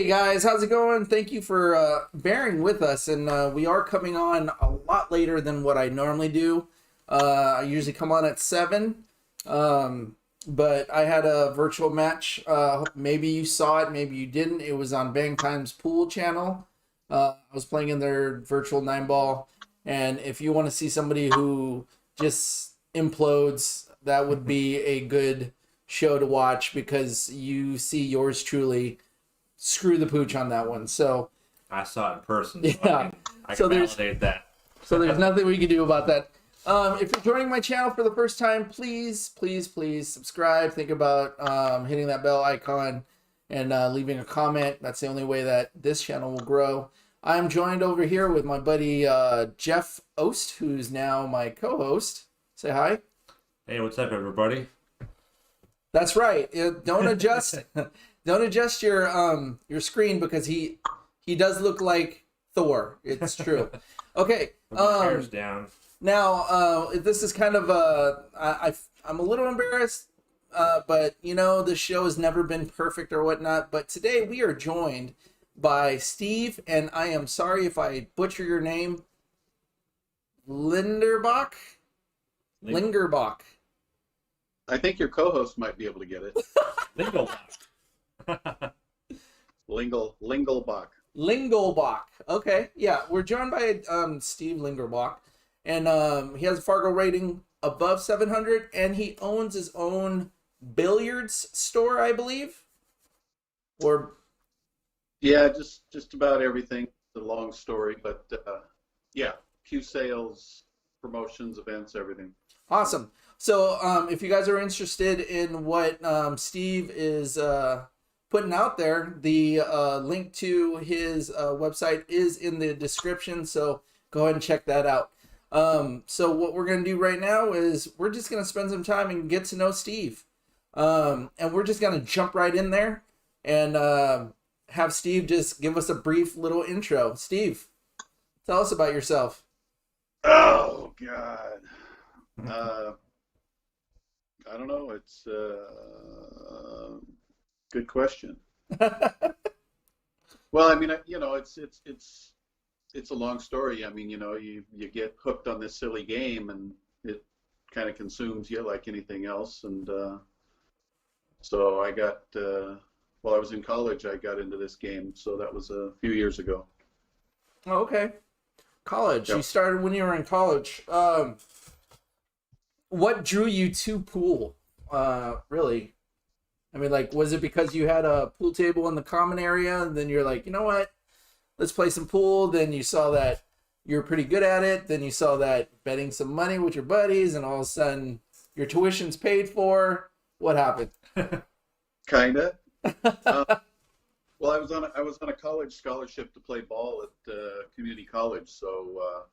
guys, how's it going? Thank you for bearing with us, and we are coming on a lot later than what I normally do. I usually come on at 7, but I had a virtual match. Maybe you saw it, maybe you didn't. It was on Bang Time's Pool channel. I was playing in their virtual 9-ball, and if you want to see somebody who just implodes, that would be a good show to watch because you see yours truly screw the pooch on that one. So I saw it in person. Yeah. I So can there's- validate that. so there's nothing we can do about that. If you're joining my channel for the first time, please subscribe. Think about hitting that bell icon and leaving a comment. That's the only way that this channel will grow. I'm joined over here with my buddy Jeff Ost, who's now my co-host. Say hi. Hey, what's up, everybody? That's right. Don't adjust. Don't adjust your screen because he does look like Thor. It's true. Okay. Put my hair's down. Now, this is kind of I'm a little embarrassed, but you know, this show has never been perfect or whatnot. But today we are joined by Steve, and I am sorry if I butcher your name, Linderbach. Lingerbach. I think your co-host might be able to get it. Lingelbach. Lingelbach. Okay, yeah, we're joined by Steve Lingerbach, and he has a Fargo rating above 700, and he owns his own billiards store, I believe. Or Yeah, just about everything. It's a long story, but yeah, cue sales, promotions, events, everything. awesome. So if you guys are interested in what Steve is putting out there, the link to his website is in the description, so go ahead and check that out. So what we're going to do right now is we're just going to spend some time and get to know Steve. And we're just going to jump right in there and have Steve just give us a brief little intro. Steve, tell us about yourself. Oh God. I don't know. It's good question. Well, I mean, you know, it's a long story. I mean, you know, you get hooked on this silly game, and it kind of consumes you like anything else. And so I got while I was in college, I got into this game. So that was a few years ago. Oh, okay. College. Yep. You started when you were in college. What drew you to pool? Really? I mean, like, was it because you had a pool table in the common area, and then you're like, you know what? Let's play some pool. Then you saw that you're pretty good at it. Then you saw that betting some money with your buddies, and all of a sudden your tuition's paid for. What happened? Kinda. Well, I was on a college scholarship to play ball at community college, so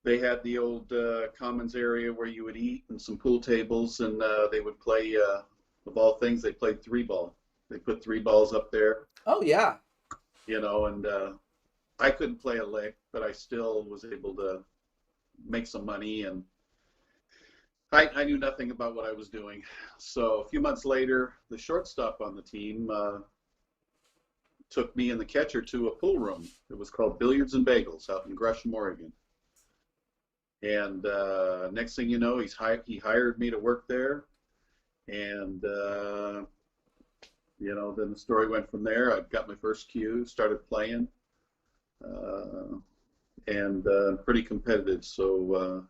they had the old commons area where you would eat and some pool tables, and they would play of all things, they played 3-ball. They put 3 balls up there, Oh yeah. you know, and I couldn't play a lick, but I still was able to make some money, and I knew nothing about what I was doing. So a few months later, the shortstop on the team took me and the catcher to a pool room. It was called Billiards and Bagels out in Gresham, Oregon. And next thing you know, he hired me to work there. And, you know, then the story went from there. I got my first cue, started playing, and pretty competitive. So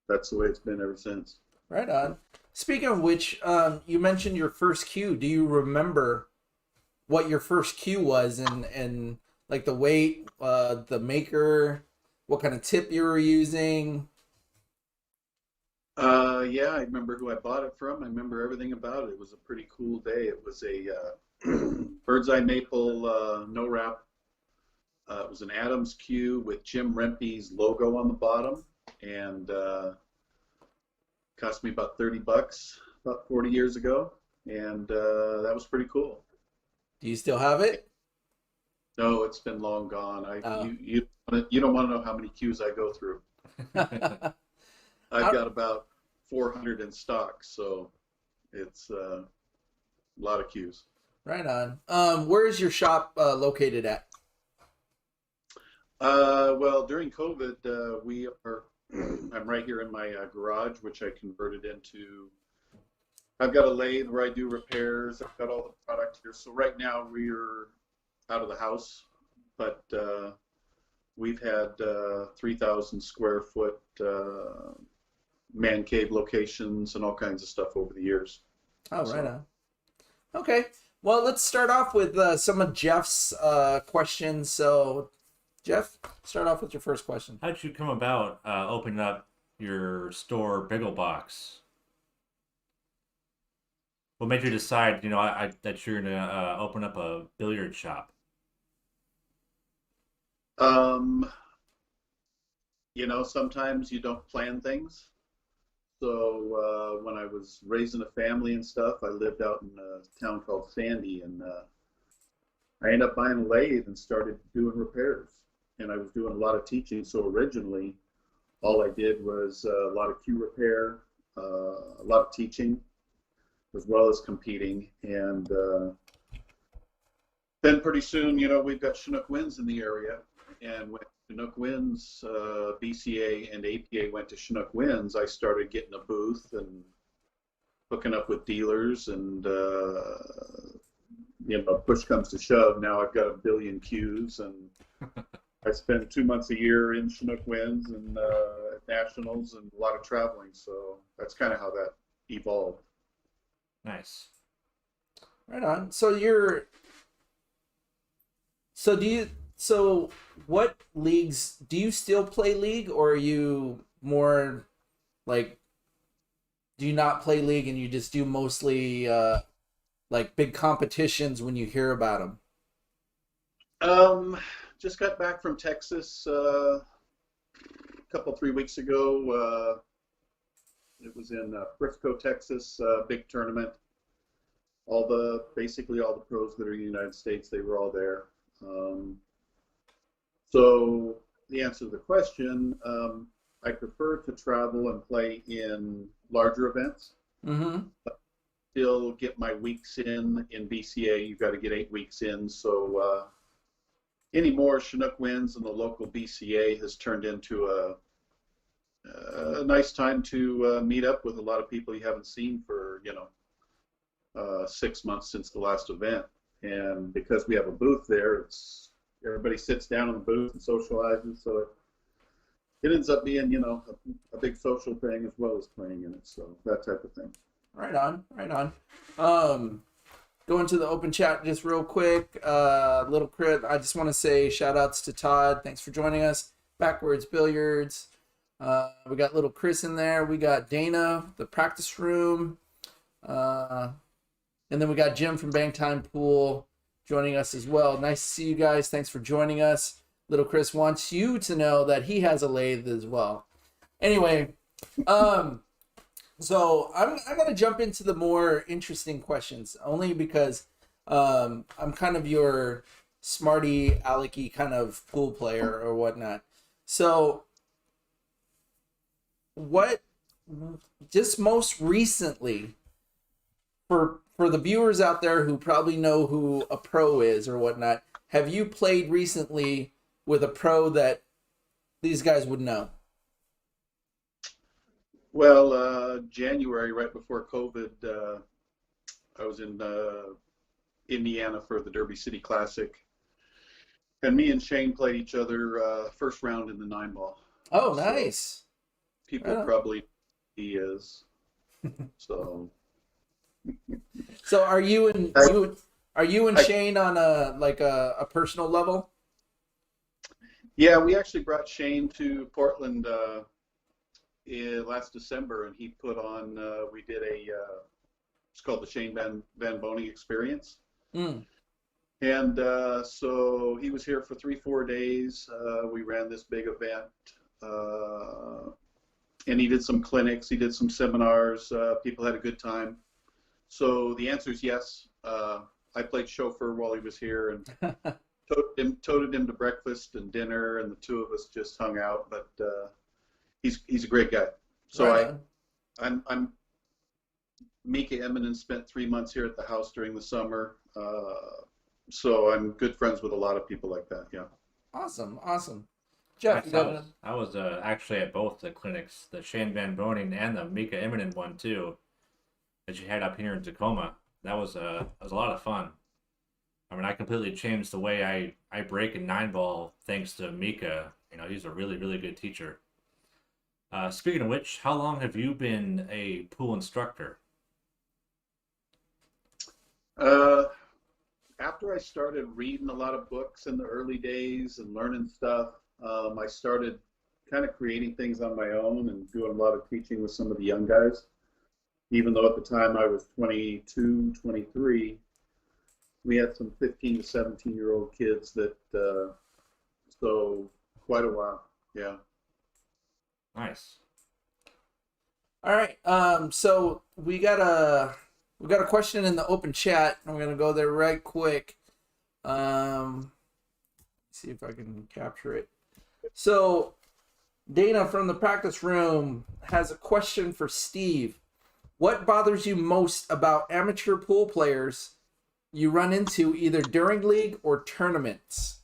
that's the way it's been ever since. Right on. Speaking of which, you mentioned your first cue. Do you remember what your first cue was, and like the weight, the maker, what kind of tip you were using? Yeah, I remember who I bought it from. I remember everything about it. It was a pretty cool day. It was a bird's eye maple no wrap. It was an Adams cue with Jim Rempe's logo on the bottom, and cost me about $30 about 40 years ago, and that was pretty cool. Do you still have it? No, it's been long gone. Oh. You don't want to know how many cues I go through. I've got about 400 in stock, so it's a lot of cues. Right on. Where is your shop located at? Well, during COVID, we are. I'm right here in my garage, which I converted into. I've got a lathe where I do repairs. I've got all the product here. So right now we're out of the house, but we've had 3,000 square foot man cave locations and all kinds of stuff over the years. Oh, right So, on. Okay. Well, let's start off with some of Jeff's questions. So, Jeff, start off with your first question. How'd you come about opening up your store, Bagel Box? What made you decide, that you're gonna open up a billiard shop? um, sometimes you don't plan things. So when I was raising a family and stuff, I lived out in a town called Sandy, and I ended up buying a lathe and started doing repairs. And I was doing a lot of teaching. So originally, all I did was a lot of queue repair, a lot of teaching, as well as competing. And then pretty soon, we've got Chinook Winds in the area. And when Chinook Winds, BCA and APA went to Chinook Winds, I started getting a booth and hooking up with dealers. And, push comes to shove. Now I've got a billion cues, and I spend 2 months a year in Chinook Winds and at nationals and a lot of traveling. So that's kind of how that evolved. Nice. Right on. So what leagues do you still play league, or are you more like, do you not play league and you just do mostly like big competitions when you hear about them? Just got back from Texas a couple 3 weeks ago. It was in Frisco, Texas, big tournament. Basically all the pros that are in the United States, they were all there. So the answer to the question, I prefer to travel and play in larger events. Mm-hmm. Still get my weeks in BCA. You've got to get 8 weeks in. So anymore, Chinook Winds and the local BCA has turned into a nice time to meet up with a lot of people you haven't seen for 6 months since the last event. And because we have a booth there, everybody sits down in the booth and socializes. So it ends up being a big social thing as well as playing in it. So that type of thing. Right on, right on. Going to the open chat just real quick. Little Crit, I just want to say shout outs to Todd. Thanks for joining us. Backwards Billiards. We got little Chris in there. We got Dana, the practice room. And then we got Jim from Bangtime Pool joining us as well. Nice to see you guys. Thanks for joining us. Little Chris wants you to know that he has a lathe as well. Anyway, so I'm going to jump into the more interesting questions, only because I'm kind of your smarty alecky kind of pool player or whatnot. So what just most recently, for the viewers out there who probably know who a pro is or whatnot, have you played recently with a pro that these guys would know? Well, January, right before COVID, I was in Indiana for the Derby City Classic, and me and Shane played each other first round in the 9-ball. Oh, nice. So people probably know who he is. So. So are you and Shane on a personal level? Yeah, we actually brought Shane to Portland last December, and he put on. We did it's called the Shane Van Boney Experience, and so he was here for 3-4 days. We ran this big event, and he did some clinics, he did some seminars. People had a good time. So the answer is yes. I played chauffeur while he was here and toted him to breakfast and dinner, and the two of us just hung out. But he's a great guy. So right. I'm Mika Eminen spent 3 months here at the house during the summer. So I'm good friends with a lot of people like that. Yeah. Awesome, awesome. Jeff, you Nice. I got was a, I was actually at both the clinics, the Shane Van Boning and the Mika Immonen one too, that you had up here in Tacoma. That was a lot of fun. I mean, I completely changed the way I break in 9 ball thanks to Mika. You know, he's a really really good teacher. Speaking of which, how long have you been a pool instructor? Uh, After I started reading a lot of books in the early days and learning stuff, I started kind of creating things on my own and doing a lot of teaching with some of the young guys. Even though at the time I was 22, 23, we had some 15 to 17-year-old kids that, so quite a while. Yeah. Nice. all right. So we got a question in the open chat. I'm gonna go there right quick. Um, see if I can capture it. So Dana from the practice room has a question for Steve. What bothers you most about amateur pool players you run into either during league or tournaments?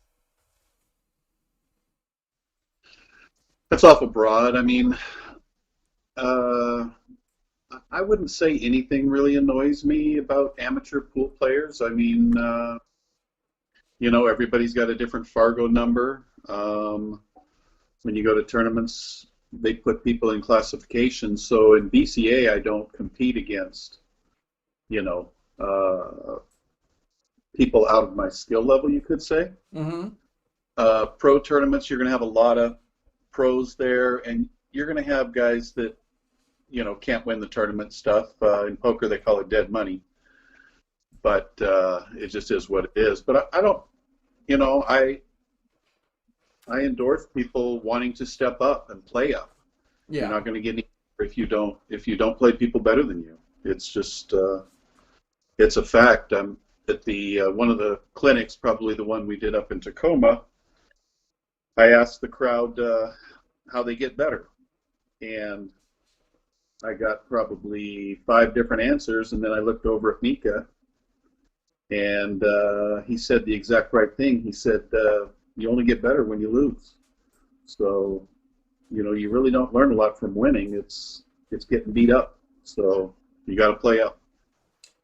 That's awful broad. I mean, uh, I wouldn't say anything really annoys me about amateur pool players. I mean, everybody's got a different Fargo number. When you go to tournaments, they put people in classifications. So in BCA, I don't compete against, you know, people out of my skill level, you could say. Mm-hmm. Pro tournaments, you're going to have a lot of pros there, and you're going to have guys that, can't win the tournament stuff. In poker, they call it dead money, but it just is what it is. But I don't, you know, I endorse people wanting to step up and play up. You're Yeah. not going to get any if you don't play people better than you. It's just it's a fact. I'm at the one of the clinics, probably the one we did up in Tacoma. I asked the crowd how they get better, and I got probably 5 different answers. And then I looked over at Mika, and he said the exact right thing. He said, "You only get better when you lose." So you really don't learn a lot from winning. It's getting beat up. So you got to play up.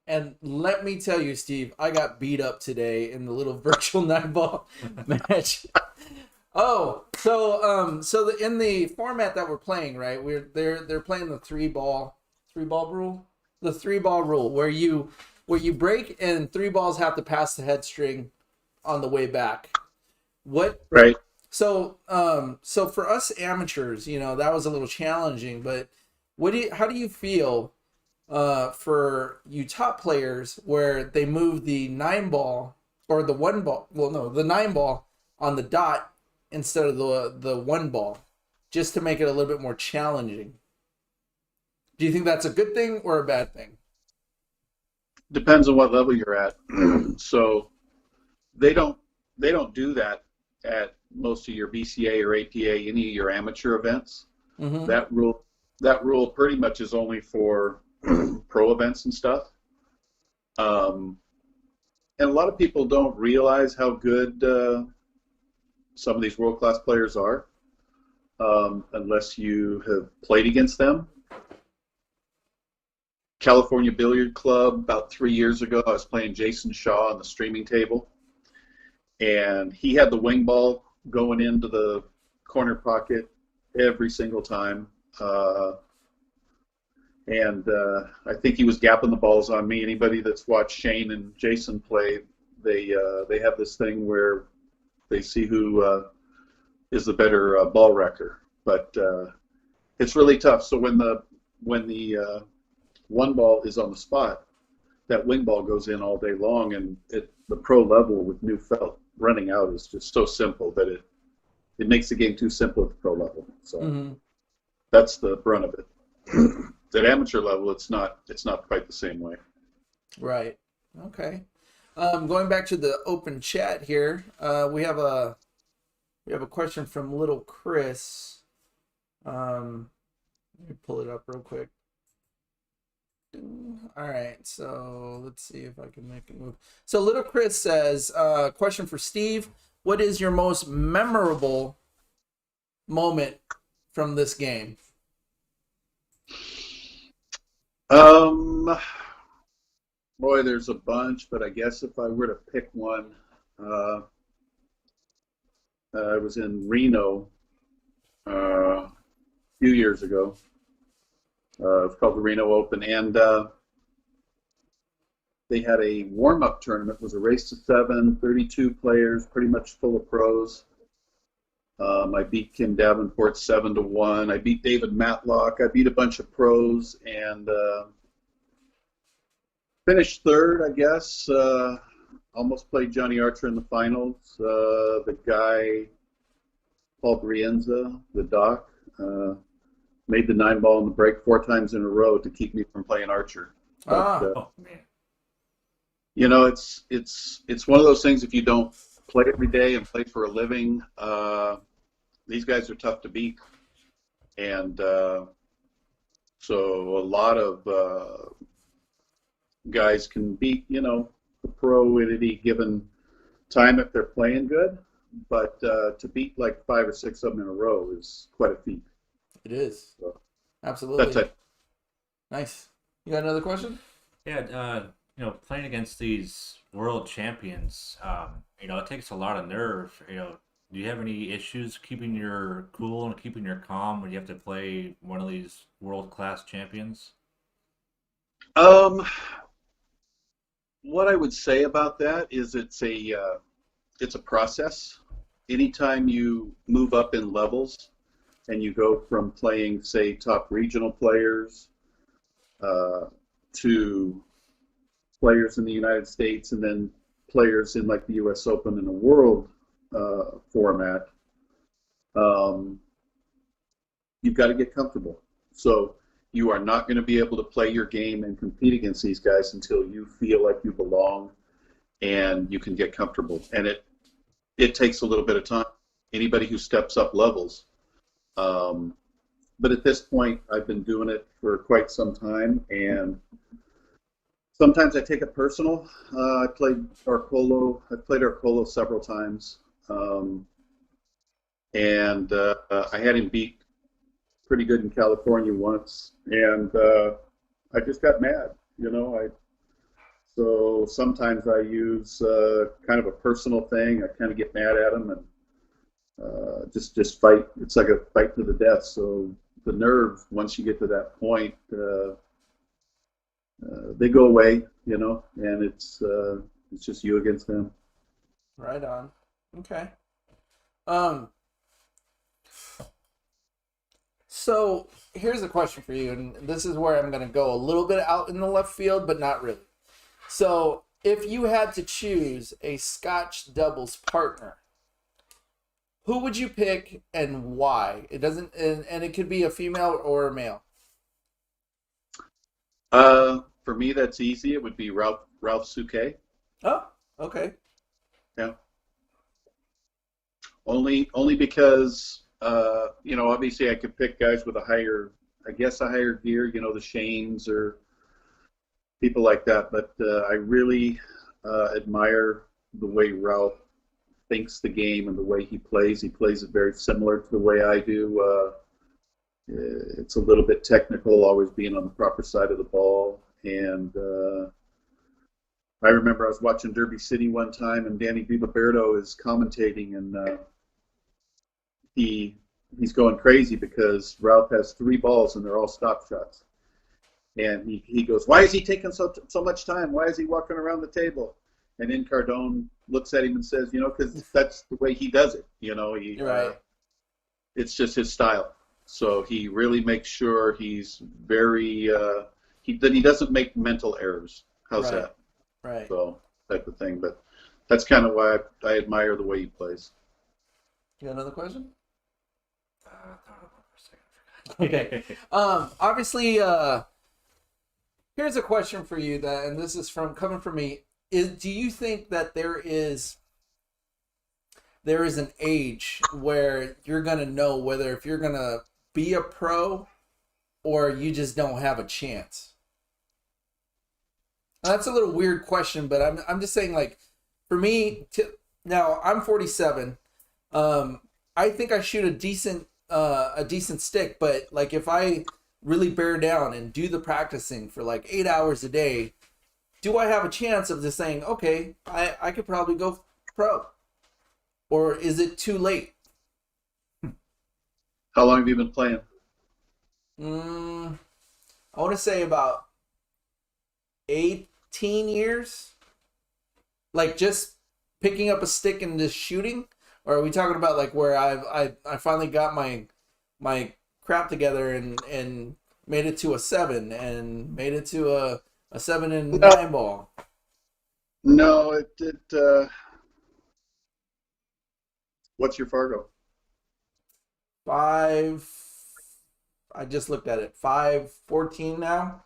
And let me tell you, Steve, I got beat up today in the little virtual nine ball match. Oh, in the format that we're playing, right? They're playing the three ball rule, the 3 ball rule, where you break and 3 balls have to pass the head string on the way back. What Right. so for us amateurs, that was a little challenging, but how do you feel for you top players where they move the 9 ball or the 1 ball, well no, the 9 ball on the dot instead of the 1 ball, just to make it a little bit more challenging? Do you think that's a good thing or a bad thing? Depends on what level you're at. So they don't do that at most of your BCA or APA, any of your amateur events. Mm-hmm. That rule pretty much is only for pro events and stuff. And a lot of people don't realize how good some of these world class players are unless you have played against them. California Billiard Club, about 3 years ago, I was playing Jason Shaw on the streaming table, and he had the wing ball going into the corner pocket every single time. And I think he was gapping the balls on me. Anybody that's watched Shane and Jason play, they have this thing where they see who is the better ball wrecker. But it's really tough. So when the 1 ball is on the spot, that wing ball goes in all day long, and the pro level with new felt running out is just so simple that it makes the game too simple at the pro level. So Mm-hmm. that's the brunt of it. At amateur level, it's not quite the same way. Right. Okay. Going back to the open chat here, we have a question from Little Chris. Let me pull it up real quick. All right, so let's see if I can make a move. So Little Chris says, question for Steve. What is your most memorable moment from this game? Um, Boy, there's a bunch, but I guess if I were to pick one, uh, I was in Reno a few years ago. It's called the Reno Open, and they had a warm-up tournament. It was a race to 7, 32 players, pretty much full of pros. I beat Kim Davenport 7-1. I beat David Matlock. I beat a bunch of pros and finished third, I guess. Almost played Johnny Archer in the finals. The guy, Paul Brienza, the doc, made the 9-ball in the break 4 times in a row to keep me from playing Archer. But, Oh man. you know, it's one of those things. If you don't play every day and play for a living, these guys are tough to beat, and so a lot of guys can beat, the pro at any given time if they're playing good, but to beat like 5 or 6 of them in a row is quite a feat. It is. So, Absolutely. that's it. Nice. You got another question? Yeah, playing against these world champions, it takes a lot of nerve. Do you have any issues keeping your cool and keeping your calm when you have to play one of these world-class champions? What I would say about that is it's a process. Anytime you move up in levels and you go from playing, say, top regional players to players in the United States and then players in like the U.S. Open and the World format, you've got to get comfortable. So you are not going to be able to play your game and compete against these guys until you feel like you belong and you can get comfortable. And it takes a little bit of time. Anybody who steps up levels. But at this point, I've been doing it for quite some time, and sometimes I take it personal. I played Arcolo several times, and I had him beat pretty good in California once, and I just got mad. So sometimes I use kind of a personal thing. I kind of get mad at him and just fight. It's like a fight to the death. So the nerve, once you get to that point, they go away, and it's just you against them. Right on. Okay. So here's a question for you, and this is where I'm going to go a little bit out in the left field, but not really. So if you had to choose a Scotch doubles partner, who would you pick and why? It doesn't, and it could be a female or a male. For me, that's easy. It would be Ralph Souquet. Oh, okay. Yeah. Only because obviously I could pick guys with a higher gear, the Shanes or people like that. But I really admire the way Ralph thinks the game and the way he plays. He plays it very similar to the way I do. It's a little bit technical, always being on the proper side of the ball. And I remember I was watching Derby City one time, and Danny Villaberto is commentating, and he's going crazy because Ralph has 3 balls and they're all stop shots. And he goes, "Why is he taking so much time? Why is he walking around the table?" And then Cardone looks at him and says, because that's the way he does it. Right. It's just his style. So he really makes sure he's very that he doesn't make mental errors. How's Right. that? Right. So type of thing. But that's kind of why I admire the way he plays. You got another question? Thought about it for a second. Okay. Obviously, here's a question for you and this is coming from me. Do you think that there is an age where you're gonna know whether if you're gonna be a pro or you just don't have a chance? That's a little weird question, but I'm just saying, like, for me, now I'm 47. I think I shoot a decent stick, but like if I really bear down and do the practicing for like 8 hours a day, do I have a chance of just saying, okay, I could probably go pro, or is it too late? How long have you been playing? I want to say about 18 years. Like just picking up a stick and just shooting, or are we talking about like where I finally got my crap together and made it to a 7 and made it to a 7 and 9 ball? No, what's your Fargo? 5. I just looked at it. 514 now.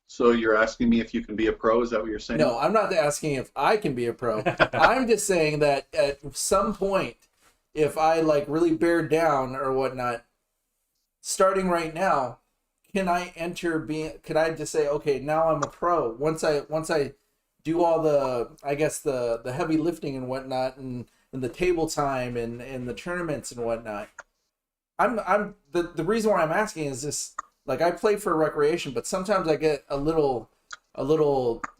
So you're asking me if you can be a pro? Is that what you're saying? No, I'm not asking if I can be a pro. I'm just saying that at some point, if I like really bear down or whatnot, starting right now, can I could I just say, okay, now I'm a pro once I do all the, I guess the heavy lifting and whatnot, and the table time and the tournaments and whatnot. The reason why I'm asking is this, like, I play for recreation, but sometimes I get a little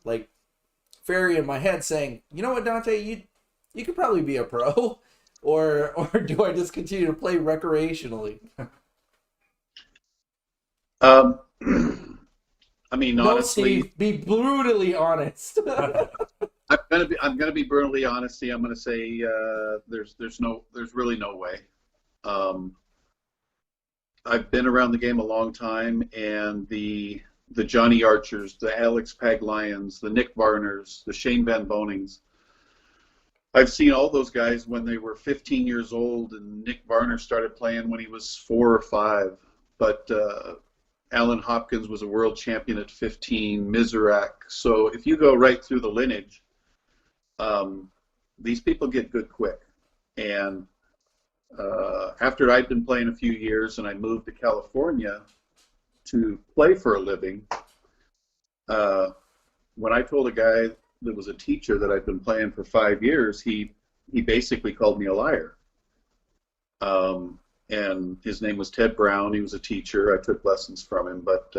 like fairy in my head saying, you know what, Dante, you could probably be a pro, or do I just continue to play recreationally? I mean, No, honestly, Steve, be brutally honest. I'm gonna be brutally honest. I'm gonna say there's really no way. I've been around the game a long time, and the Johnny Archers, the Alex Paglions, the Nick Varners, the Shane Van Bonings. I've seen all those guys when they were 15 years old, and Nick Varner started playing when he was 4 or 5. But Alan Hopkins was a world champion at 15, Miserak. So if you go right through the lineage, these people get good quick. And after I'd been playing a few years and I moved to California to play for a living, when I told a guy that was a teacher that I'd been playing for 5 years, he basically called me a liar. And his name was Ted Brown. He was a teacher. I took lessons from him. But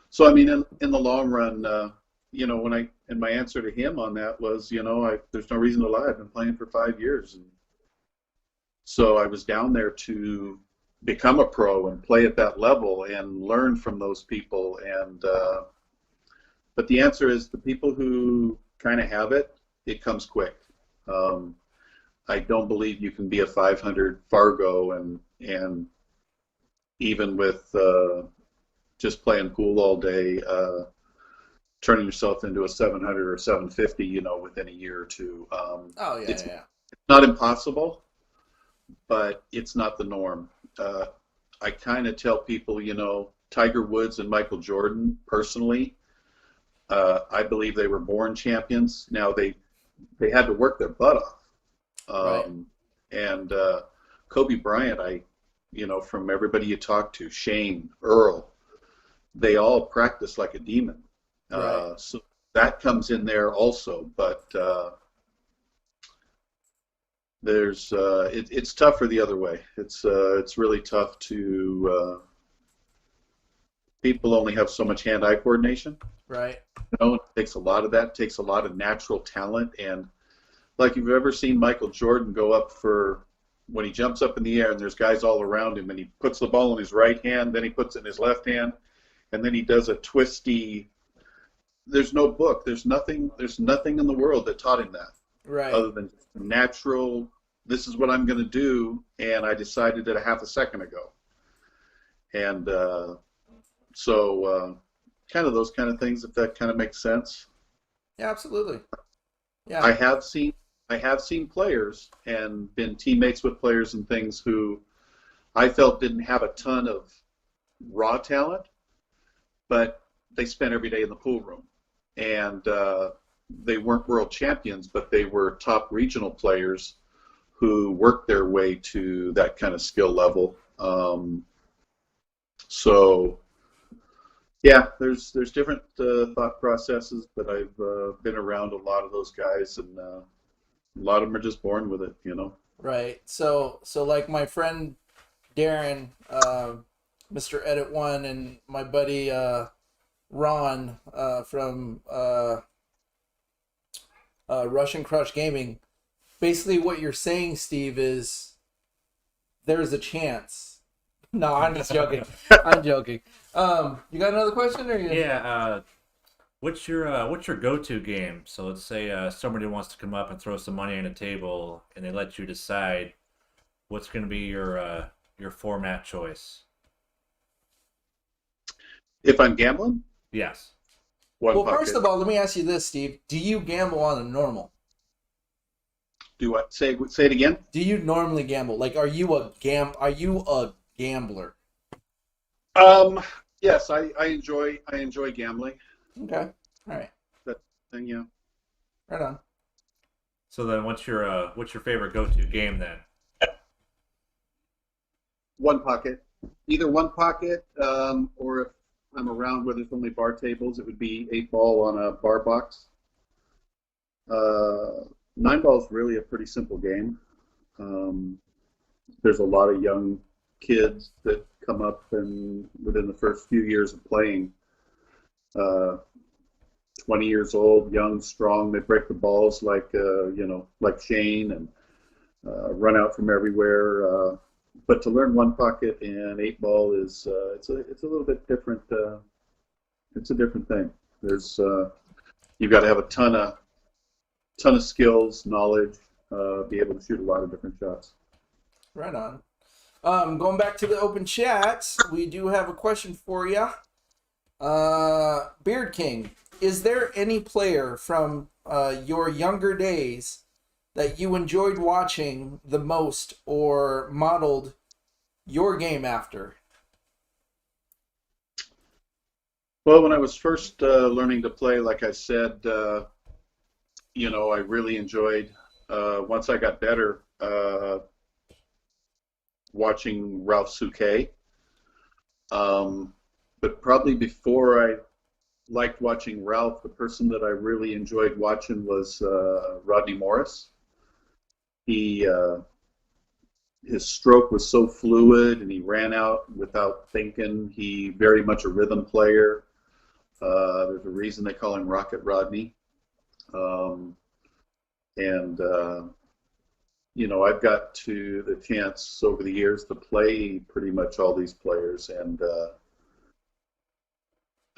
so I mean, in the long run, and my answer to him on that was, there's no reason to lie. I've been playing for 5 years, and so I was down there to become a pro and play at that level and learn from those people. And but the answer is, the people who kind of have it, it comes quick. I don't believe you can be a 500 Fargo and even with just playing pool all day, turning yourself into a 700 or 750, within a year or two. It's not impossible, but it's not the norm. I kind of tell people, Tiger Woods and Michael Jordan, personally, I believe they were born champions. Now they had to work their butt off. Right. And Kobe Bryant, from everybody you talk to, Shane, Earl, they all practice like a demon. Right. So that comes in there also, but it's tougher the other way. It's really tough to people only have so much hand-eye coordination. Right. It takes a lot of that. It takes a lot of natural talent. And like, you've ever seen Michael Jordan go up when he jumps up in the air and there's guys all around him, and he puts the ball in his right hand, then he puts it in his left hand, and then he does a twisty. There's no book. There's nothing in the world that taught him that. Right. Other than natural, this is what I'm going to do, and I decided it a half a second ago. And so kind of those kind of things, if that kind of makes sense. Yeah, absolutely. Yeah. I have seen players and been teammates with players and things who I felt didn't have a ton of raw talent, but they spent every day in the pool room. And they weren't world champions, but they were top regional players who worked their way to that kind of skill level. So Yeah, there's different thought processes, but I've been around a lot of those guys, and a lot of them are just born with it, you know. Right. So like my friend Darren, Mr. Edit One, and my buddy Ron from Russian Crush Gaming. Basically, what you're saying, Steve, is there's a chance. No, I'm just joking. I'm joking. You got another question, or you? Yeah. What's your go-to game? So let's say somebody wants to come up and throw some money on a table, and they let you decide what's going to be your format choice. If I'm gambling, Yes. one Well, pocket. first of all, let me ask you this, Steve. Do you gamble on a normal? Do what? Say it again. Do you normally gamble? Like, are you a gambler? Yes, I enjoy gambling. Okay. All right. That thing, yeah. Right on. So then, what's your favorite go-to game then? One pocket, either one pocket, or if I'm around where there's only bar tables, it would be 8-ball on a bar box. 9-ball is really a pretty simple game. There's a lot of young kids that come up and within the first few years of playing, 20 years old, young, strong. They break the balls like like Shane, and run out from everywhere. But to learn one pocket and 8-ball is it's a little bit different. It's a different thing. There's you've got to have a ton of skills, knowledge, be able to shoot a lot of different shots. Right on. Going back to the open chat, we do have a question for you. Beard King, is there any player from your younger days that you enjoyed watching the most or modeled your game after? Well, when I was first learning to play, like I said, I really enjoyed, once I got better, watching Ralph Souquet. But probably before I liked watching Ralph, the person that I really enjoyed watching was Rodney Morris. His stroke was so fluid, and he ran out without thinking. He very much a rhythm player. There's a reason they call him Rocket Rodney. I've got to the chance over the years to play pretty much all these players, and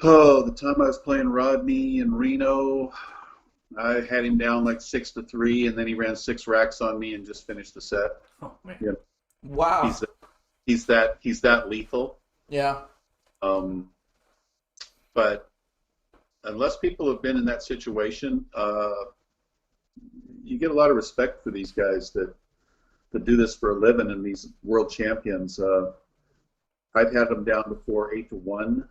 the time I was playing Rodney in Reno, I had him down like 6-3, and then he ran 6 racks on me and just finished the set. Oh man. Yeah. Wow. He's that lethal. Yeah. But unless people have been in that situation, you get a lot of respect for these guys that do this for a living, and these world champions. I've had them down before 8-1,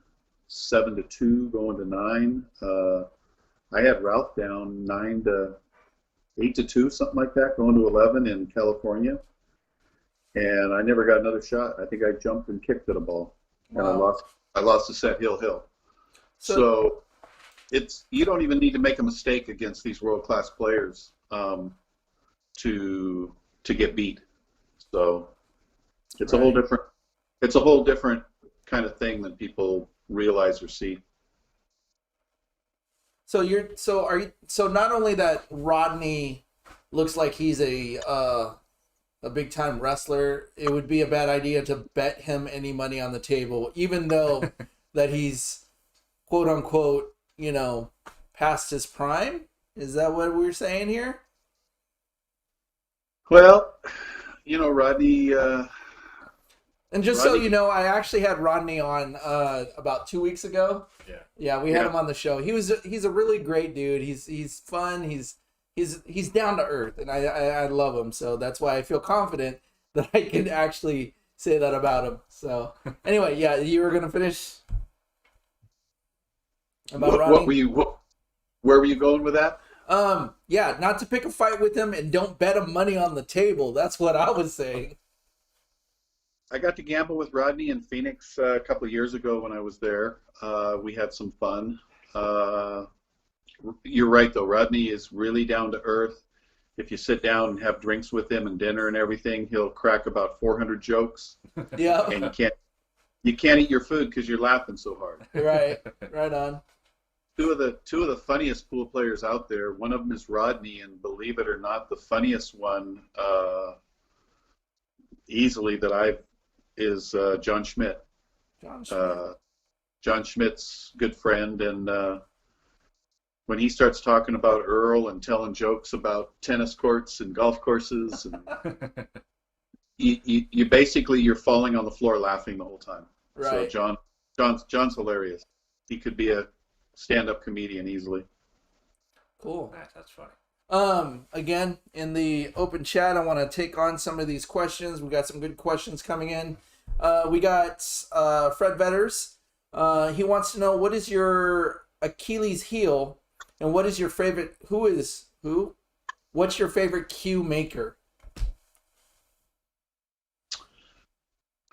7-2, going to 9. I had Ralph down 8-2, something like that, going to 11 in California, and I never got another shot. I think I jumped and kicked at a ball, and Wow. I lost the set hill. So you don't even need to make a mistake against these world class players to get beat. So it's a whole different kind of thing than people realize or see. So not only that Rodney looks like he's a big time wrestler, it would be a bad idea to bet him any money on the table, even though that he's quote unquote, past his prime. Is that what we're saying here? Well, Rodney. And just so you know, I actually had Rodney on about 2 weeks ago. Yeah. Yeah, we had him on the show. He's a really great dude. He's fun. He's down to earth, and I love him. So that's why I feel confident that I can actually say that about him. So anyway, yeah, you were gonna finish about Rodney. Where were you going with that? Yeah, not to pick a fight with him, and don't bet him money on the table. That's what I was saying. I got to gamble with Rodney in Phoenix a couple of years ago when I was there. We had some fun. You're right, though. Rodney is really down to earth. If you sit down and have drinks with him and dinner and everything, he'll crack about 400 jokes, Yeah. and you can't eat your food because you're laughing so hard. Right. Right on. Two of the funniest pool players out there. One of them is Rodney, and believe it or not, the funniest one easily that I've is John Schmidt. John Schmidt. John Schmidt's good friend, and when he starts talking about Earl and telling jokes about tennis courts and golf courses, and you basically you're falling on the floor laughing the whole time. Right. So John's hilarious. He could be a stand-up comedian easily. Cool. That's funny. Again, in the open chat, I want to take on some of these questions. We got some good questions coming in. We got Fred Vetters. He wants to know, what is your Achilles heel, and what is your favorite? What's your favorite cue maker?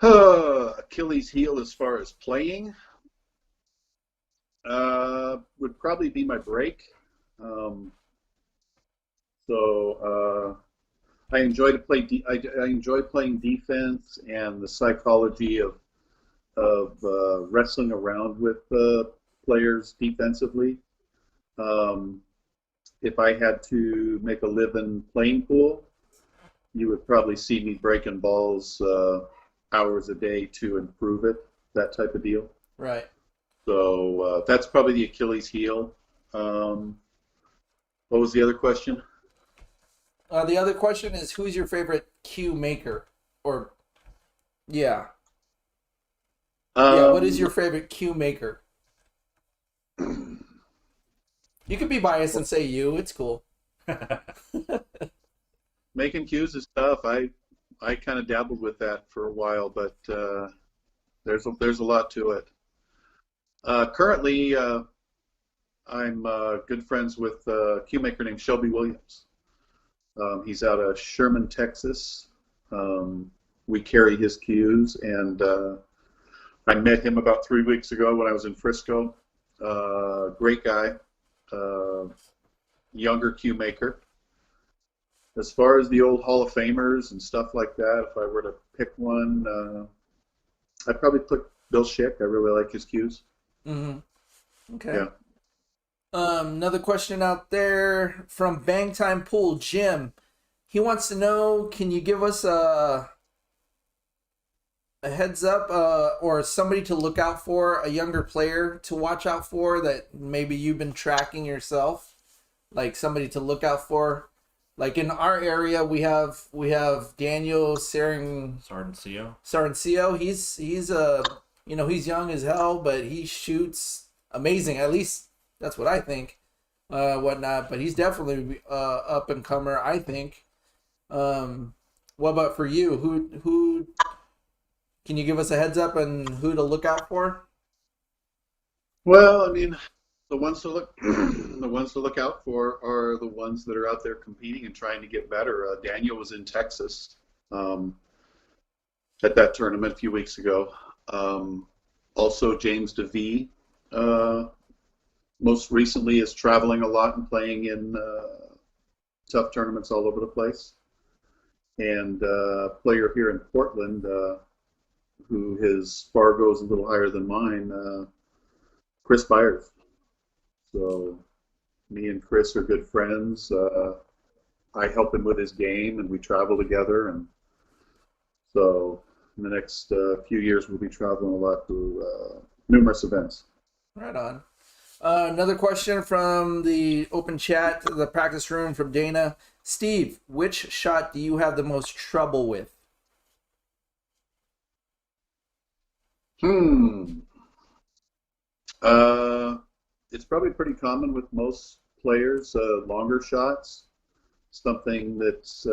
Achilles heel as far as playing would probably be my break. I enjoy I enjoy playing defense and the psychology of wrestling around with players defensively. If I had to make a living playing pool, you would probably see me breaking balls hours a day to improve it, that type of deal. Right. So that's probably the Achilles heel. What was the other question? The other question is, who's your favorite cue maker? Or, yeah. What is your favorite cue maker? You could be biased and say you. It's cool. Making cues is tough. I kind of dabbled with that for a while, but there's a lot to it. Currently, I'm good friends with a cue maker named Shelby Williams. He's out of Sherman, Texas. We carry his cues, and I met him about 3 weeks ago when I was in Frisco. Great guy, younger cue maker. As far as the old Hall of Famers and stuff like that, if I were to pick one, I'd probably pick Bill Schick. I really like his cues. Mm-hmm. Okay. Yeah. Another question out there from Bang Time Pool, Jim. He wants to know, can you give us a heads up or somebody to look out for, a younger player to watch out for that maybe you've been tracking yourself? Like somebody to look out for? Like in our area, we have Daniel Sarncio. He's he's young as hell, but he shoots amazing. At least that's what I think. Whatnot, but he's definitely up and comer, I think. What about for you? Who can you give us a heads up on who to look out for? Well, I mean, the ones to look out for are the ones that are out there competing and trying to get better. Daniel was in Texas at that tournament a few weeks ago. Also, James DeVee most recently is traveling a lot and playing in tough tournaments all over the place. And a player here in Portland, who his Fargo is a little higher than mine, Chris Byers. So me and Chris are good friends. I help him with his game, and we travel together. And so in the next few years, we'll be traveling a lot to numerous events. Right on. Another question from the open chat, the practice room from Dana. Steve, which shot do you have the most trouble with? It's probably pretty common with most players, longer shots. Something that's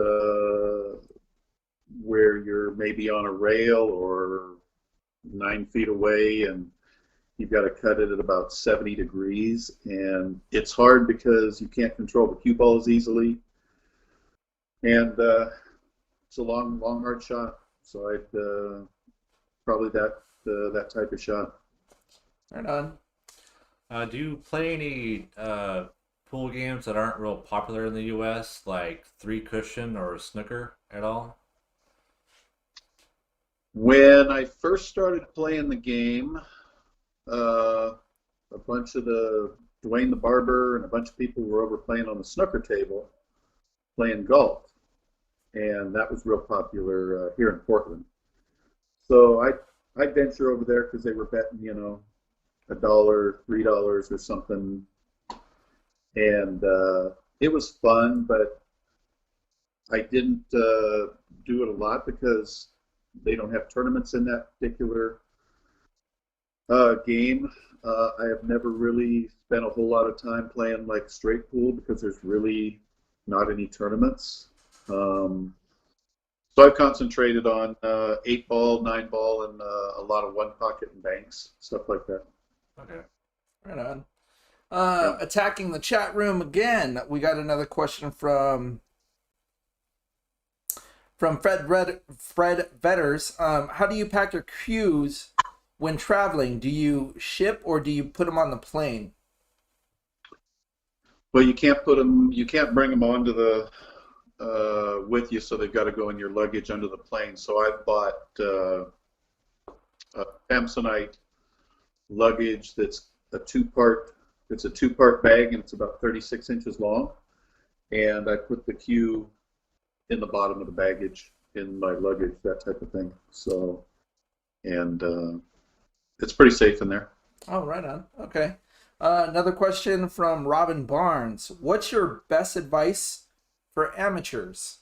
where you're maybe on a rail or 9 feet away and you've got to cut it at about 70 degrees. And it's hard because you can't control the cue balls easily. And it's a long, hard shot. So probably that type of shot. Right on. Do you play any pool games that aren't real popular in the U.S., like three cushion or snooker at all? When I first started playing the game, a bunch of the Dwayne the Barber and a bunch of people were over playing on the snooker table, playing golf, and that was real popular here in Portland. So I'd venture over there because they were betting, $1, $3 or something, and it was fun, but I didn't do it a lot because they don't have tournaments in that particular game. I have never really spent a whole lot of time playing like straight pool because there's really not any tournaments. So I've concentrated on 8-ball, 9-ball, and a lot of one pocket and banks, stuff like that. Okay. Right on. Attacking the chat room again. We got another question from Fred Vetters. How do you pack your cues when traveling? Do you ship or do you put them on the plane? Well, you can't bring them onto the with you, so they've got to go in your luggage under the plane. So I bought a Samsonite luggage that's a two-part. It's a two-part bag, and it's about 36 inches long. And I put the cue in the bottom of the baggage in my luggage, that type of thing. So, and it's pretty safe in there. Oh, right on. Okay. Another question from Robin Barnes. What's your best advice for amateurs?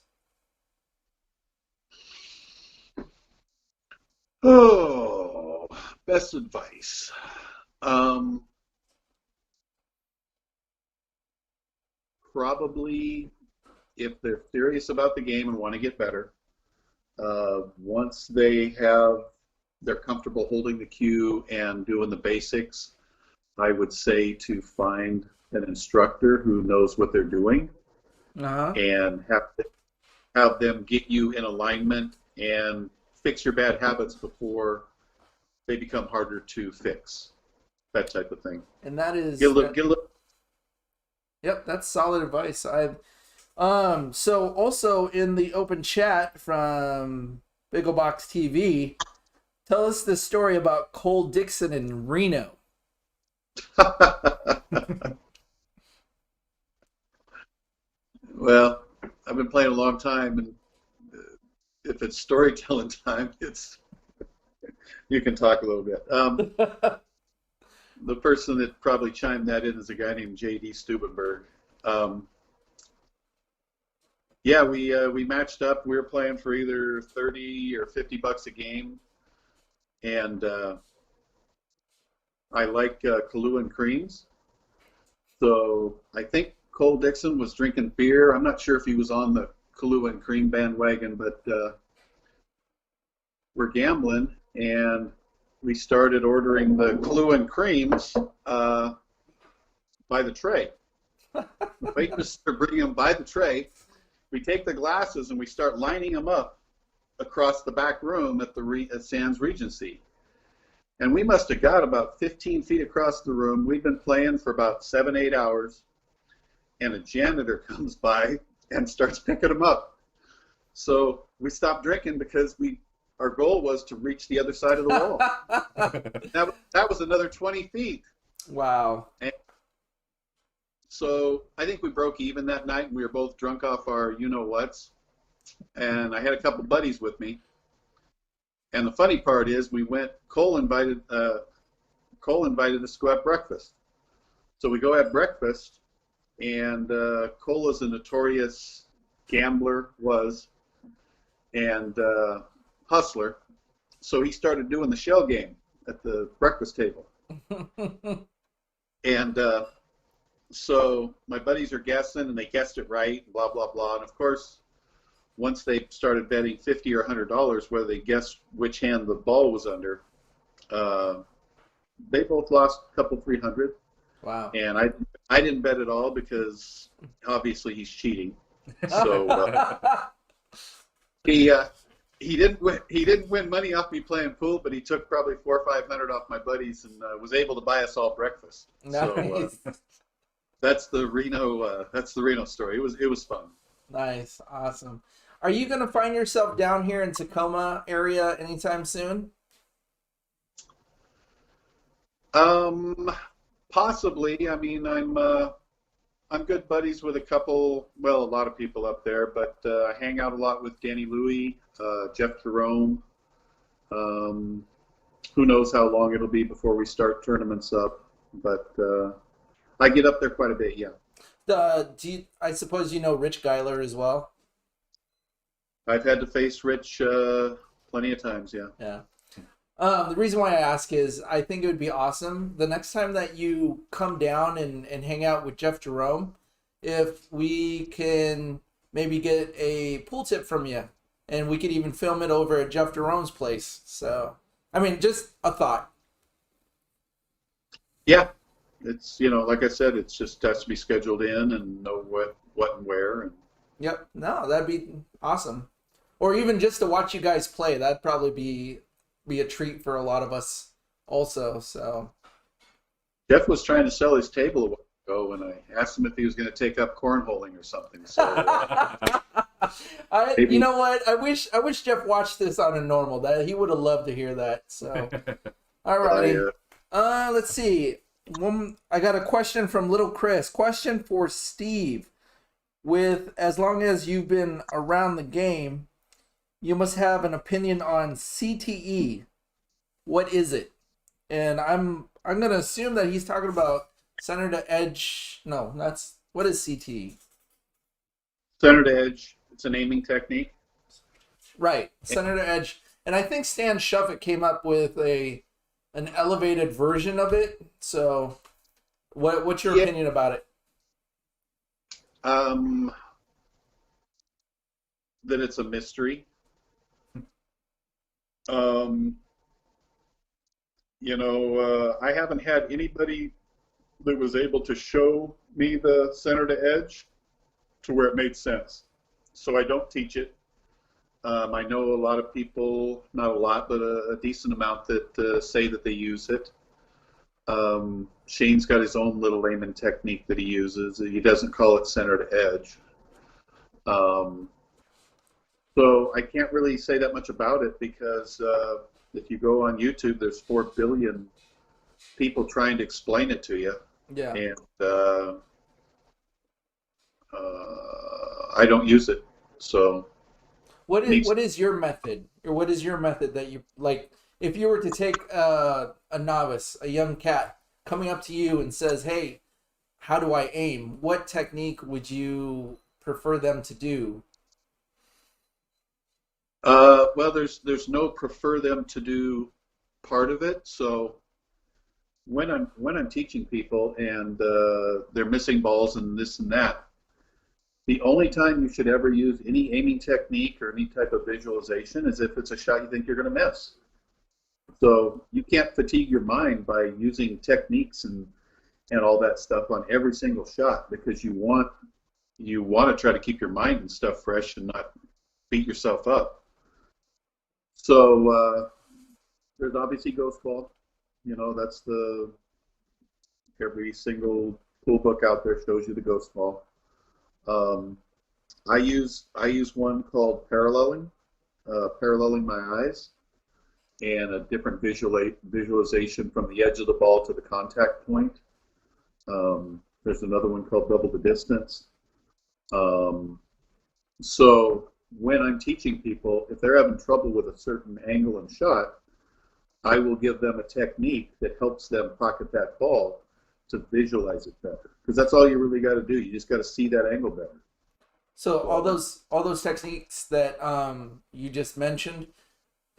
Oh, best advice. Probably if they're serious about the game and want to get better, once they're comfortable holding the cue and doing the basics, I would say to find an instructor who knows what they're doing and have them get you in alignment and fix your bad habits before they become harder to fix. That type of thing. And that is get a little. Yep, that's solid advice. So also in the open chat from Bigglebox TV, tell us the story about Cole Dixon in Reno. Well, I've been playing a long time, and if it's storytelling time, you can talk a little bit. The person that probably chimed that in is a guy named J.D. Stubenberg. Yeah, we matched up. We were playing for either 30 or $50 a game, and I like Kahlua and creams. So I think Cole Dixon was drinking beer. I'm not sure if he was on the Kahlua and cream bandwagon, but we're gambling, and we started ordering the Kahlua and creams by the tray. The waitress are bringing them by the tray. We take the glasses and we start lining them up across the back room at Sands Regency. And we must have got about 15 feet across the room. We've been playing for about 7-8 hours, and a janitor comes by and starts picking them up. So we stopped drinking because our goal was to reach the other side of the wall. That was another 20 feet. Wow. And so I think we broke even that night, and we were both drunk off our you-know-whats. And I had a couple buddies with me. And the funny part is Cole invited us to go have breakfast. So we go have breakfast, and Cole is a notorious gambler, and hustler. So he started doing the shell game at the breakfast table. And so my buddies are guessing, and they guessed it right, blah, blah, blah. And of course, once they started betting $50 or $100, whether they guessed which hand the ball was under, they both lost a couple, 300. Wow. And I didn't bet at all because obviously he's cheating. So he he didn't win. He didn't win money off me playing pool, but he took probably 400 or 500 off my buddies and was able to buy us all breakfast. So Nice. that's the Reno. That's the Reno story. It was fun. Nice. Awesome. Are you going to find yourself down here in Tacoma area anytime soon? Possibly. I mean, I'm good buddies with a lot of people up there, but I hang out a lot with Danny Louie, Jeff Jerome. Who knows how long it'll be before we start tournaments up, but I get up there quite a bit, yeah. I suppose you know Rich Geiler as well? I've had to face Rich plenty of times, yeah. Yeah. The reason why I ask is I think it would be awesome the next time that you come down and hang out with Jeff Jerome, if we can maybe get a pool tip from you and we could even film it over at Jeff Jerome's place. So, I mean, just a thought. Yeah, it's, like I said, it's just has to be scheduled in and know what and where. And Yep. No, that'd be awesome. Or even just to watch you guys play. That'd probably be a treat for a lot of us also. So Jeff was trying to sell his table a while ago when I asked him if he was going to take up cornholing or something. So you know what? I wish Jeff watched this on a normal. That he would have loved to hear that. So all righty. Let's see. I got a question from Little Chris. Question for Steve. With as long as you've been around the game, you must have an opinion on CTE. What is it? And I'm gonna assume that he's talking about center to edge. No, what is CTE? Center to edge. It's an aiming technique. Right, center to edge. And I think Stan Shuffett came up with an elevated version of it. So, what's your opinion about it? That it's a mystery. I haven't had anybody that was able to show me the center to edge to where it made sense. So I don't teach it. I know a lot of people, not a lot, but a decent amount that say that they use it. Shane's got his own little layman technique that he uses. He doesn't call it center to edge. So I can't really say that much about it because if you go on YouTube, there's 4 billion people trying to explain it to you. Yeah. And I don't use it. So what is your method? Or what is your method that you like? If you were to take a novice, a young cat, coming up to you and says, "Hey, how do I aim?" What technique would you prefer them to do? Well, there's no prefer them to do part of it. So when I'm teaching people and they're missing balls and this and that, the only time you should ever use any aiming technique or any type of visualization is if it's a shot you think you're going to miss. So you can't fatigue your mind by using techniques and all that stuff on every single shot because you want to try to keep your mind and stuff fresh and not beat yourself up. So there's obviously ghost ball. That's every single pool book out there shows you the ghost ball. I use one called paralleling my eyes, and a different visualization from the edge of the ball to the contact point. There's another one called double the distance. So when I'm teaching people, if they're having trouble with a certain angle and shot, I will give them a technique that helps them pocket that ball to visualize it better. Because that's all you really got to do. You just got to see that angle better. So all those techniques that you just mentioned,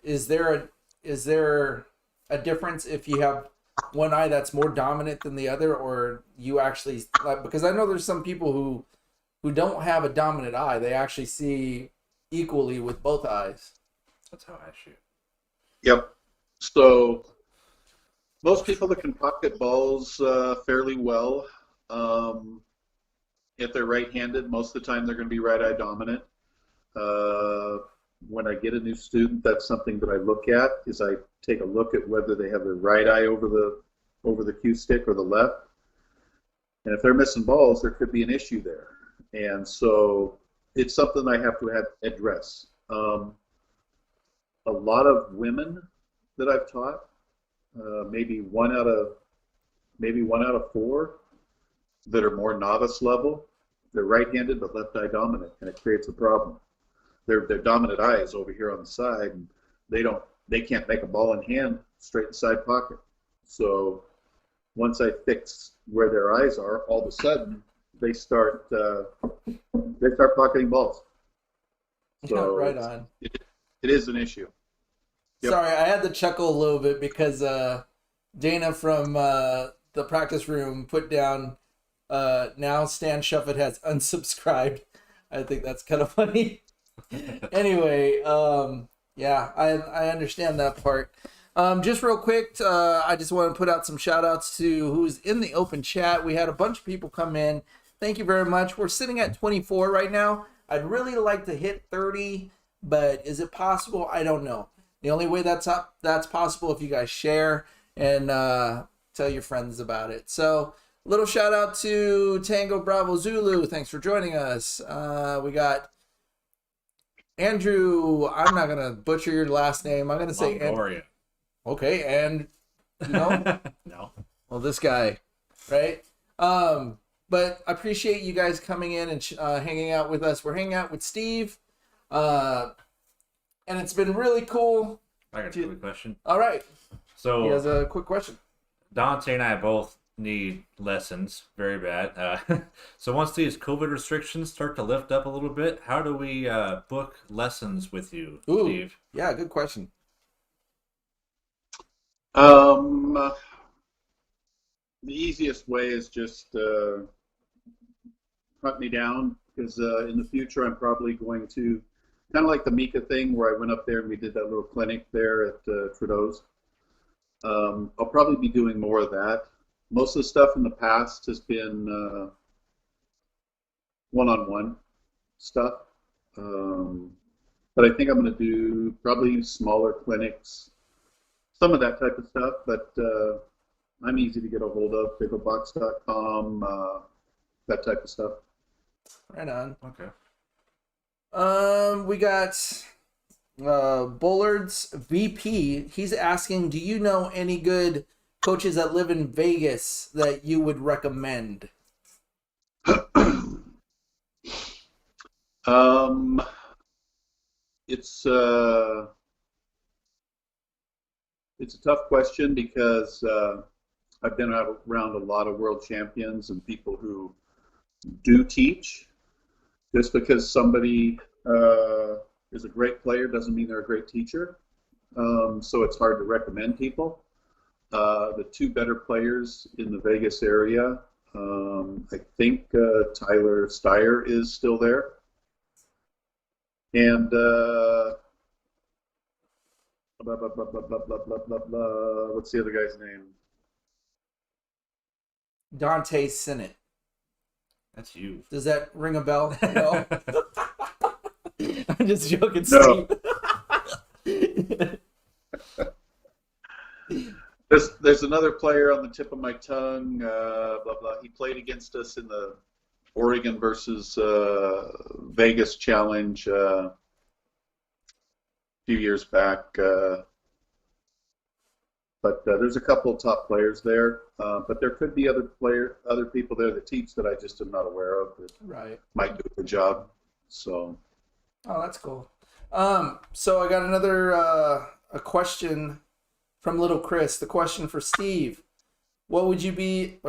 is there a difference if you have one eye that's more dominant than the other, or you actually because I know there's some people who don't have a dominant eye. They actually see equally with both eyes. That's how I shoot. Yep. So most people that can pocket balls fairly well, if they're right-handed, most of the time they're going to be right-eye dominant. when I get a new student, that's something that I look at. Is I take a look at whether they have their right eye over the cue stick or the left. And if they're missing balls, there could be an issue there. And so it's something I have to address. A lot of women that I've taught, maybe one out of four that are more novice level, they're right-handed but left eye dominant, and it creates a problem. Their dominant eye is over here on the side, and they can't make a ball in hand straight inside pocket. So once I fix where their eyes are, all of a sudden they start pocketing balls. So right on. It is an issue. Yep. Sorry, I had to chuckle a little bit because Dana from the practice room put down now Stan Shuffett has unsubscribed. I think that's kind of funny. Anyway, yeah, I understand that part. Just real quick, I just want to put out some shout outs to who's in the open chat. We had a bunch of people come in. Thank you very much. We're sitting at 24 right now. I'd really like to hit 30, but is it possible? I don't know. The only way that's possible if you guys share and tell your friends about it. So, little shout out to Tango Bravo Zulu. Thanks for joining us. We got Andrew. I'm not gonna butcher your last name. I'm gonna say Longoria. Okay, and you know, No. well, this guy, right? But I appreciate you guys coming in and hanging out with us. We're hanging out with Steve, and it's been really cool. I got a quick question. All right. So He has a quick question. Dante and I both need lessons very bad. So once these COVID restrictions start to lift up a little bit, how do we book lessons with you, Ooh, Steve? yeah, good question. The easiest way is just hunt me down, because in the future I'm probably going to, kind of like the Mika thing where I went up there and we did that little clinic there at Trudeau's. I'll probably be doing more of that. Most of the stuff in the past has been one-on-one stuff. But I think I'm going to do probably smaller clinics, some of that type of stuff, but I'm easy to get a hold of, bigglebox.com, that type of stuff. Right on. Okay. We got Bullard's VP. He's asking, do you know any good coaches that live in Vegas that you would recommend? It's a tough question because I've been around a lot of world champions and people who do teach. Just because somebody is a great player doesn't mean they're a great teacher. So it's hard to recommend people. The two better players in the Vegas area, I think Tyler Steyer is still there. And what's the other guy's name? Dante Sinnott. That's you. Does that ring a bell? No. I'm just joking, No. Steve. There's another player on the tip of my tongue. Blah blah. He played against us in the Oregon versus Vegas challenge a few years back. But there's a couple of top players there. But there could be other people there that teach that I just am not aware of that Right. might do a good job. So. Oh, that's cool. So I got another a question from Little Chris. The question for Steve: what would be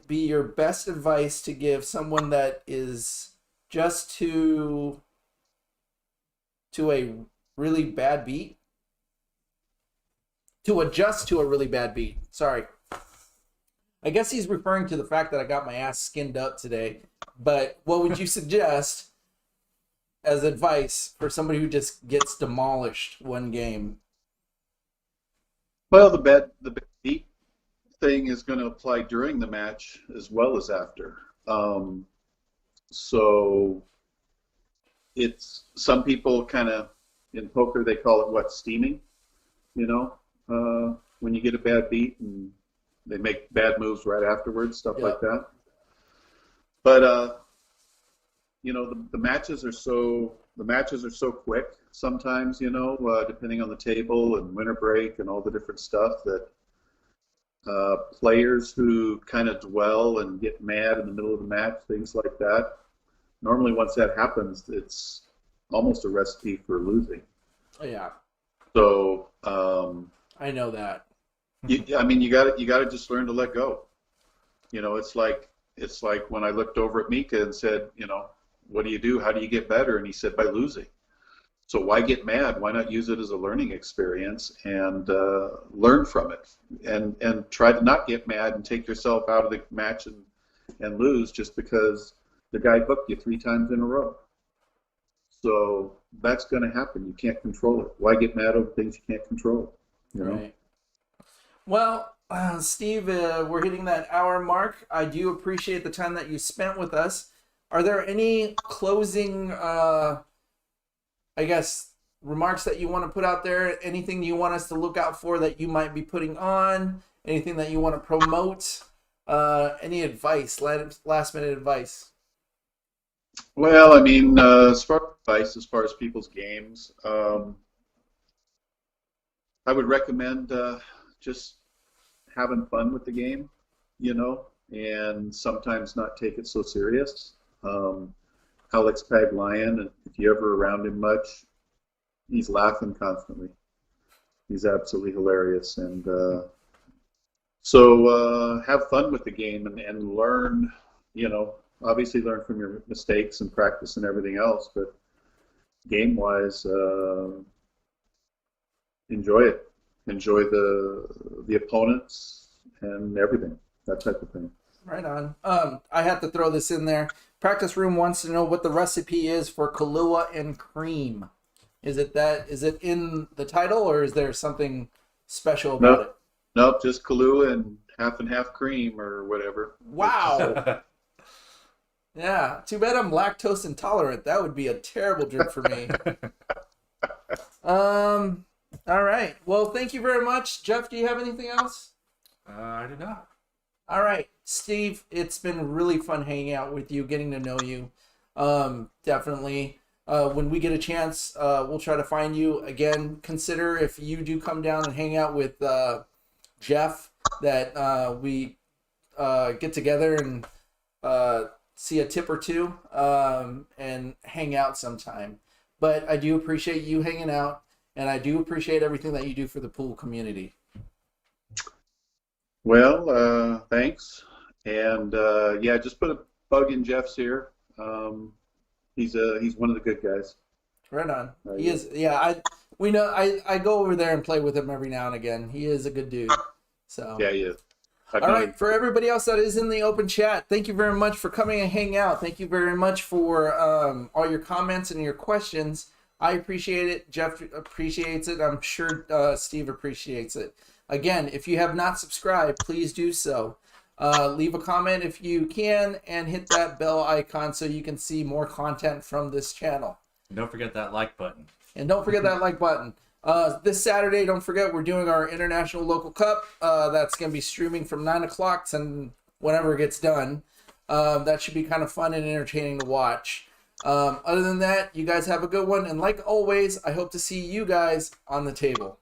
your best advice to give someone that is just to a really bad beat? To adjust to a really bad beat. Sorry. I guess he's referring to the fact that I got my ass skinned up today. But what would you suggest as advice for somebody who just gets demolished one game? Well, the bad beat thing is going to apply during the match as well as after. So it's some people kind of in poker they call it what, steaming, you know, when you get a bad beat and they make bad moves right afterwards, stuff like that. But you know, the matches are so quick sometimes, you know, depending on the table and winter break and all the different stuff that players who kind of dwell and get mad in the middle of the match, things like that. Normally, once that happens, it's almost a recipe for losing. Oh, yeah. So I know that. I mean, you got to just learn to let go. You know, it's like when I looked over at Mika and said, you know, what do you do? How do you get better? And he said, by losing. So why get mad? Why not use it as a learning experience and learn from it? And try to not get mad and take yourself out of the match and lose just because the guy booked you 3 times in a row. So that's going to happen. You can't control it. Why get mad over things you can't control? You know? Right. Well, Steve, we're hitting that hour mark. I do appreciate the time that you spent with us. Are there any closing, I guess, remarks that you want to put out there? Anything you want us to look out for that you might be putting on? Anything that you want to promote? Any advice, last minute advice? Well, I mean, as far as people's games, I would recommend just having fun with the game, you know, and sometimes not take it so serious. Alex Paglian, if you're ever around him much, he's laughing constantly. He's absolutely hilarious. And so have fun with the game and learn, you know, obviously learn from your mistakes and practice and everything else, but game-wise, enjoy it. Enjoy the opponents and everything, that type of thing. Right on. I have to throw this in there. Practice Room wants to know what the recipe is for Kahlua and cream. Is it in the title, or is there something special about it? Nope, just Kahlua and half cream or whatever. Wow. Yeah, too bad I'm lactose intolerant. That would be a terrible drink for me. All right. Well, thank you very much. Jeff, do you have anything else? I do not. All right, Steve, it's been really fun hanging out with you, getting to know you. Definitely. When we get a chance, we'll try to find you. Again, consider if you do come down and hang out with Jeff, that we get together and see a tip or two and hang out sometime. But I do appreciate you hanging out, and I do appreciate everything that you do for the pool community. Well, thanks. And yeah, just put a bug in Jeff's ear. He's one of the good guys. Right on. He is. Yeah, we know. I go over there and play with him every now and again. He is a good dude. So yeah, he is. All right, for everybody else that is in the open chat, thank you very much for coming and hanging out. Thank you very much for all your comments and your questions. I appreciate it. Jeff appreciates it. I'm sure Steve appreciates it. Again, if you have not subscribed, please do so. Leave a comment if you can, and hit that bell icon so you can see more content from this channel. And don't forget that like button. And don't forget that like button. This Saturday, don't forget, we're doing our International Local Cup. That's going to be streaming from 9 o'clock to whenever it gets done. That should be kind of fun and entertaining to watch. Other than that, you guys have a good one. And like always, I hope to see you guys on the table.